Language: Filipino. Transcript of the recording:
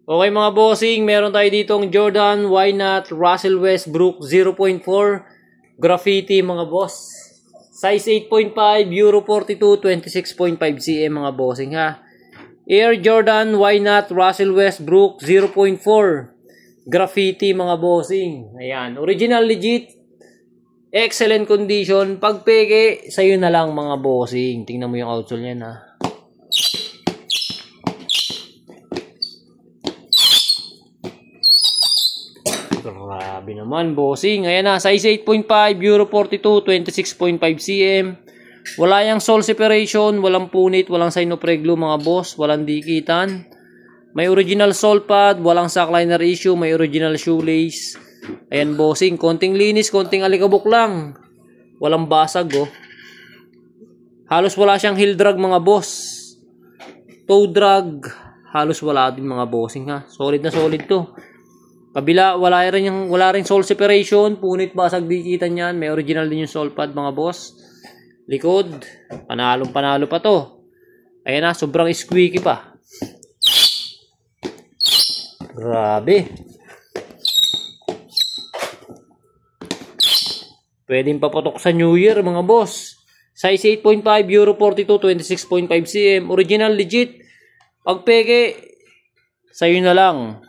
Okay mga bossing, meron tayo ditong Jordan, Why Not, Russell Westbrook 0.4 Graffiti mga boss. Size 8.5, Euro 42, 26.5 cm mga bossing ha. Air Jordan, Why Not, Russell Westbrook 0.4 Graffiti mga bossing. Ayan, original legit. Excellent condition. Pag peke, sa'yo na lang mga bossing. Tingnan mo yung outsole niyan ha. Grabe naman bossing. Ayan na, size 8.5, Euro 42, 26.5 cm. Wala yang sole separation, walang punit, walang sign of reglo mga boss, walang dikitan. May original sole pad, walang sack liner issue, may original shoelace. Ayan bossing, konting linis, konting alikabok lang. Walang basag oh. Halos wala siyang heel drag mga boss. Toe drag, halos wala din mga bossing ha. Solid na solid to. Kabila, wala rin sole separation, punit, basag, dikitan yan. May original din yung sole pad mga boss. Likod, panalo pa to. Ayan na, sobrang squeaky pa. Grabe. Pwedeng papatok sa New Year mga boss. Size 8.5, Euro 42, 26.5 cm. Original legit. Pag peke, sa'yo na lang.